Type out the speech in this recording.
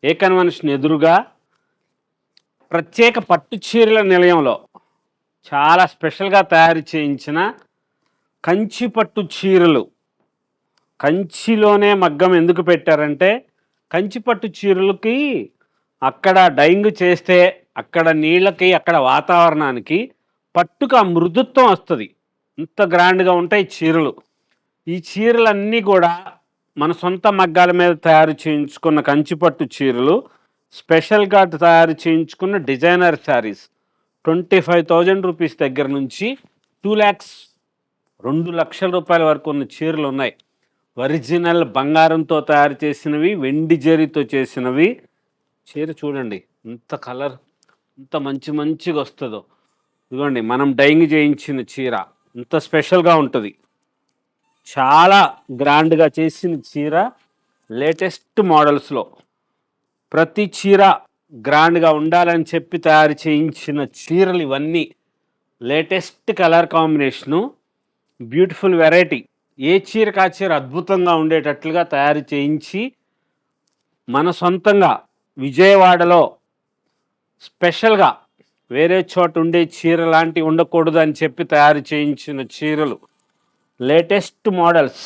ఏ convention ఎదురుగా ప్రత్యేక పట్టు చీరల నిలయంలో చాలా స్పెషల్గా తయారు చేయించిన కంచి పట్టు చీరలు. కంచిలోనే మగ్గం ఎందుకు పెట్టారంటే కంచి పట్టు చీరలకి అక్కడ డైయింగ్ చేస్తే అక్కడ నీళ్ళకి అక్కడ వాతావరణానికి పట్టుకు ఆ మృదుత్వం వస్తుంది. ఇంత గ్రాండ్గా ఉంటాయి చీరలు. ఈ చీరలన్నీ కూడా మన సొంత మగ్గాల మీద తయారు చేయించుకున్న కంచిపట్టు చీరలు, స్పెషల్గా తయారు చేయించుకున్న డిజైనర్ శారీస్. 25,000 రూపీస్ దగ్గర నుంచి 2,00,000 రూపాయల వరకు ఉన్న చీరలు ఉన్నాయి. ఒరిజినల్ బంగారంతో తయారు చేసినవి, వెండి జరీతో చేసినవి. చీర చూడండి ఇంత కలర్, ఇంత మంచిగా వస్తుందో. ఇదిగోండి మనం డైయింగ్ చేయించిన చీర ఇంత స్పెషల్గా ఉంటుంది. చాలా గ్రాండ్గా చేసిన చీర. లేటెస్ట్ మోడల్స్లో ప్రతి చీర గ్రాండ్గా ఉండాలని చెప్పి తయారు చేయించిన చీరలు ఇవన్నీ. Latest colour combination, beautiful variety. ఏ చీరకు ఆ చీర అద్భుతంగా ఉండేటట్లుగా తయారు చేయించి మన సొంతంగా విజయవాడలో స్పెషల్గా వేరే చోట ఉండే చీర లాంటివి ఉండకూడదు అని చెప్పి తయారు చేయించిన చీరలు. Latest models.